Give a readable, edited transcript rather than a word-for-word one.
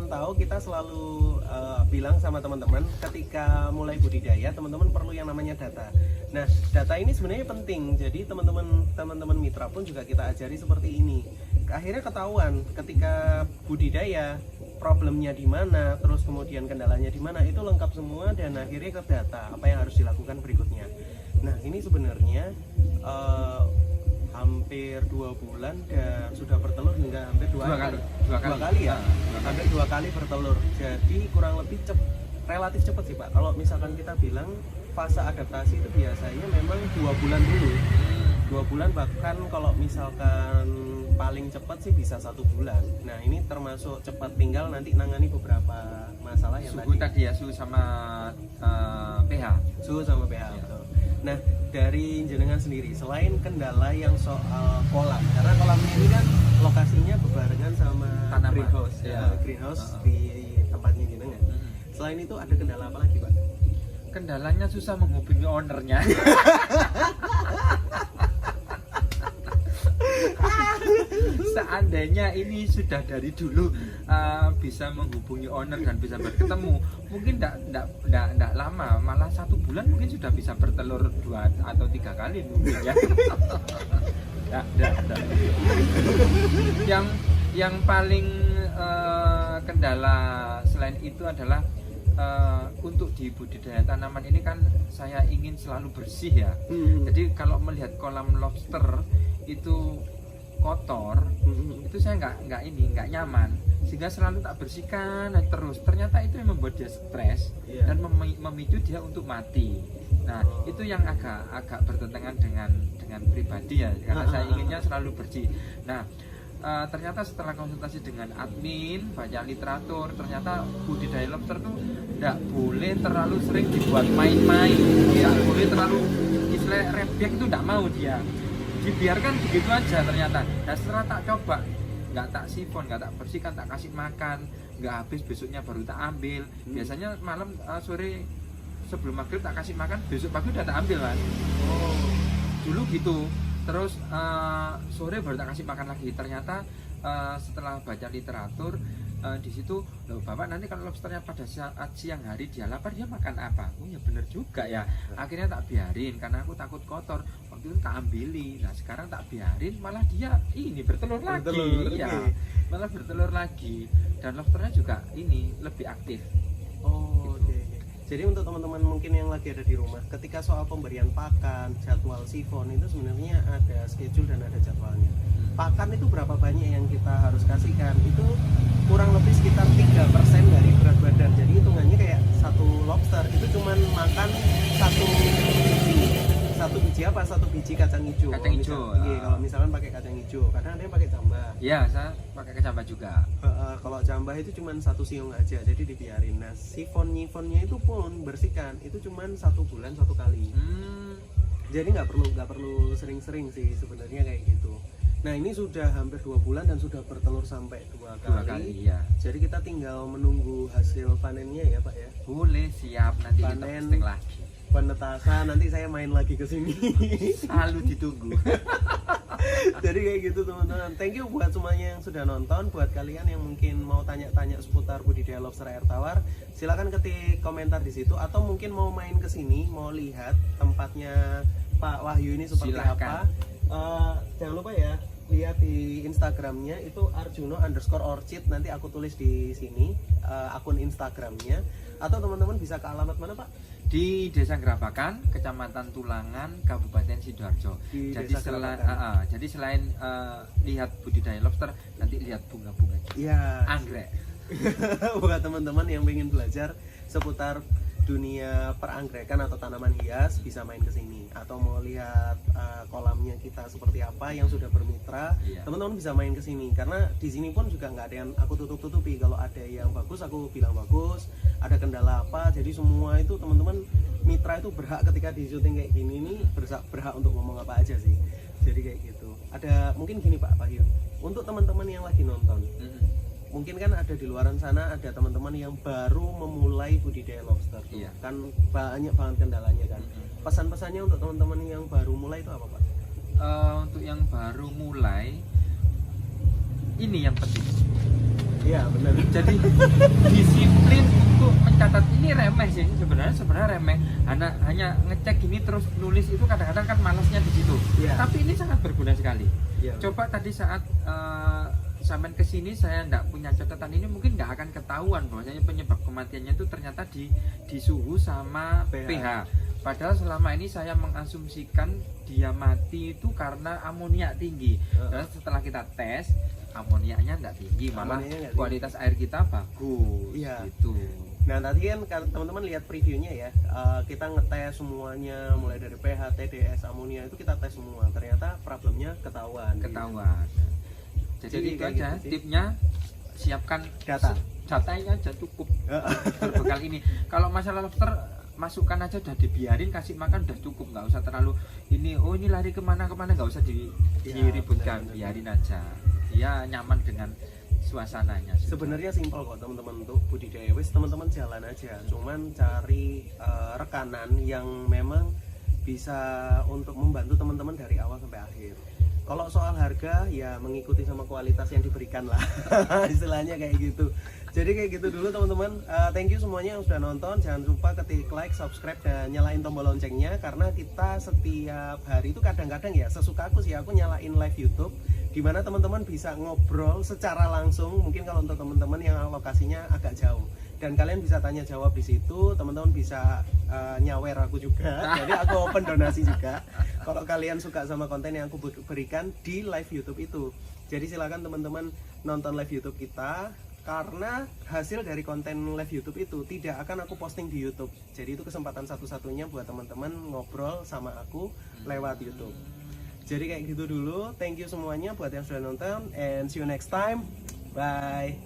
teman-teman tahu, kita selalu bilang sama teman-teman ketika mulai budidaya, teman-teman perlu yang namanya data. Nah, data ini sebenarnya penting. Jadi teman-teman mitra pun juga kita ajari seperti ini. Akhirnya ketahuan ketika budidaya problemnya di mana, terus kemudian kendalanya di mana, itu lengkap semua dan akhirnya ke data apa yang harus dilakukan berikutnya. Nah, ini sebenarnya hampir 2 bulan dan sudah bertelur hingga hampir dua kali ya, hampir 2 kali bertelur. Jadi kurang lebih relatif cepat sih Pak. Kalau misalkan kita bilang fase adaptasi itu biasanya memang 2 bulan dulu. 2 bulan, bahkan kalau misalkan paling cepat sih bisa 1 bulan. Nah, ini termasuk cepat, tinggal nanti nangani beberapa masalah yang suhu tadi ya, suhu sama pH. Suhu sama pH. Ya. Betul. Nah, dari jenengan sendiri, selain kendala yang soal kolam, karena kolamnya ini kan lokasinya berbarengan sama tanaman, greenhouse, ya. Greenhouse di tempatnya jenengan. Selain itu ada kendala apa lagi Pak? Kendalanya susah menghubungi ownernya. Seandainya ini sudah dari dulu bisa menghubungi owner dan bisa bertemu, mungkin tidak lama, malah 1 bulan mungkin sudah bisa bertelur 2 atau 3 kali mungkin ya. Yang paling kendala selain itu adalah untuk di budidaya tanaman ini kan saya ingin selalu bersih ya. Jadi kalau melihat kolam lobster itu kotor, itu saya nggak nyaman, sehingga selalu tak bersihkan terus. Ternyata itu yang membuat dia stres dan memicu dia untuk mati. Nah, itu yang agak bertentangan dengan pribadi ya, karena saya inginnya selalu bersih. Nah, ternyata setelah konsultasi dengan admin, baca literatur, ternyata budidaya lobster tuh nggak boleh terlalu sering dibuat main-main, nggak boleh terlalu istilah rebek, itu nggak mau dia, dibiarkan begitu aja ternyata. Nah, setelah tak coba, nggak tak sifon, nggak tak bersihkan, tak kasih makan, nggak habis, besoknya baru tak ambil. Biasanya malam sore sebelum maghrib tak kasih makan, besok pagi udah tak ambil kan. Dulu gitu. Terus sore baru tak kasih makan lagi. Ternyata setelah baca literatur di situ, loh Bapak, nanti kalau lobsternya pada saat siang hari dia lapar, dia makan apa? Oh ya bener juga ya. Akhirnya tak biarin karena aku takut kotor. Waktu itu tak ambili. Nah, sekarang tak biarin, malah dia ini bertelur lagi. Ya, malah bertelur lagi. Dan lobsternya juga ini lebih aktif. Jadi untuk teman-teman mungkin yang lagi ada di rumah, ketika soal pemberian pakan, jadwal sifon itu sebenarnya ada schedule dan ada jadwalnya. Pakan itu berapa banyak yang kita harus kasihkan, itu kurang lebih sekitar 3% dari berat badan. Jadi hitungannya kayak satu lobster itu cuma makan satu biji kacang hijau. Kacang hijau. Kalau misalkan pakai kacang hijau, kadang ada yang pakai jambah. Iya, saya pakai kecambah juga. Kalau jambah itu cuma 1 siung aja, jadi dibiarin. Nah, nyifonnya itu pun bersihkan, itu cuma 1 bulan 1 kali. Jadi nggak perlu sering-sering sih sebenarnya kayak gitu. Nah, ini sudah hampir 2 bulan dan sudah bertelur sampai 2 kali. Ya. Jadi kita tinggal menunggu hasil panennya ya Pak ya. Boleh, siap, nanti kita posting lagi. Penetasan, nanti saya main lagi ke sini. Selalu ditunggu. Jadi kayak gitu teman-teman. Thank you buat semuanya yang sudah nonton. Buat kalian yang mungkin mau tanya-tanya seputar budidaya lobster air tawar, silakan ketik komentar di situ, atau mungkin mau main ke sini, mau lihat tempatnya Pak Wahyu ini seperti apa. Jangan lupa ya, lihat di Instagramnya itu arjuno_orchid. Nanti aku tulis di sini akun Instagramnya. Atau teman-teman bisa ke alamat mana Pak? Di Desa Gerabakan, Kecamatan Tulangan, Kabupaten Sidoarjo. Jadi selain lihat budidaya lobster, nanti lihat bunga-bunga. Iya. Anggrek. Buat teman-teman yang ingin belajar seputar dunia peranggekan atau tanaman hias, bisa main ke sini. Atau mau lihat kolamnya kita seperti apa yang sudah bermitra, teman-teman bisa main ke sini. Karena di sini pun juga nggak ada yang aku tutup-tutupi. Kalau ada yang bagus, aku bilang bagus. Ada kendala apa, jadi semua itu teman-teman mitra itu berhak ketika di syuting kayak gini nih, berhak untuk ngomong apa aja sih. Jadi kayak gitu. Ada mungkin gini Pak Wahyu, untuk teman-teman yang lagi nonton, mungkin kan ada di luaran sana ada teman-teman yang baru memulai budidaya lobster. Kan banyak banget kendalanya kan. Pesan-pesannya untuk teman-teman yang baru mulai itu apa Pak? Untuk yang baru mulai, ini yang penting, Iya benar. Jadi disiplin untuk mencatat ini remeh sih sebenarnya remeh. Hanya ngecek ini terus nulis itu kadang-kadang kan malasnya di situ. Iya. Tapi ini sangat berguna sekali. Iya. Coba tadi saat sampai kesini saya tidak punya catatan ini, mungkin nggak akan ketahuan bahwasanya penyebab kematiannya itu ternyata di suhu sama pH. Padahal selama ini saya mengasumsikan dia mati itu karena amoniak tinggi. Dan setelah kita tes amoniaknya tidak tinggi, malah kualitas air kita bagus. Iya. Gitu. Nah tadi kan teman-teman lihat previewnya ya, kita ngetes semuanya mulai dari pH, TDS, amonia itu kita tes semua. Ternyata problemnya ketahuan. Jadi itu aja gitu tipnya, siapkan datanya aja cukup. Berbekal ini. Kalau masalah lobster masukkan aja, udah dibiarin, kasih makan udah cukup, nggak usah terlalu ini lari kemana nggak usah diributkan, biarin aja. Dia nyaman dengan suasananya. Sebenarnya simpel kok teman-teman untuk budidaya wis, teman-teman jalan aja, cuman cari rekanan yang memang bisa untuk membantu teman-teman dari awal sampai akhir. Kalau soal harga ya mengikuti sama kualitas yang diberikan lah istilahnya kayak gitu. Jadi kayak gitu dulu teman-teman. Thank you semuanya yang sudah nonton. Jangan lupa ketik like, subscribe, dan nyalain tombol loncengnya, karena kita setiap hari itu kadang-kadang ya sesuka aku sih, aku nyalain live YouTube dimana teman-teman bisa ngobrol secara langsung. Mungkin kalau untuk teman-teman yang lokasinya agak jauh dan kalian bisa tanya jawab di situ, teman-teman bisa nyawer aku juga. Jadi aku open donasi juga kalau kalian suka sama konten yang aku berikan di live YouTube itu. Jadi silakan teman-teman nonton live YouTube kita, karena hasil dari konten live YouTube itu tidak akan aku posting di YouTube. Jadi itu kesempatan satu-satunya buat teman-teman ngobrol sama aku lewat YouTube. Jadi kayak gitu dulu. Thank you semuanya buat yang sudah nonton, and see you next time. Bye.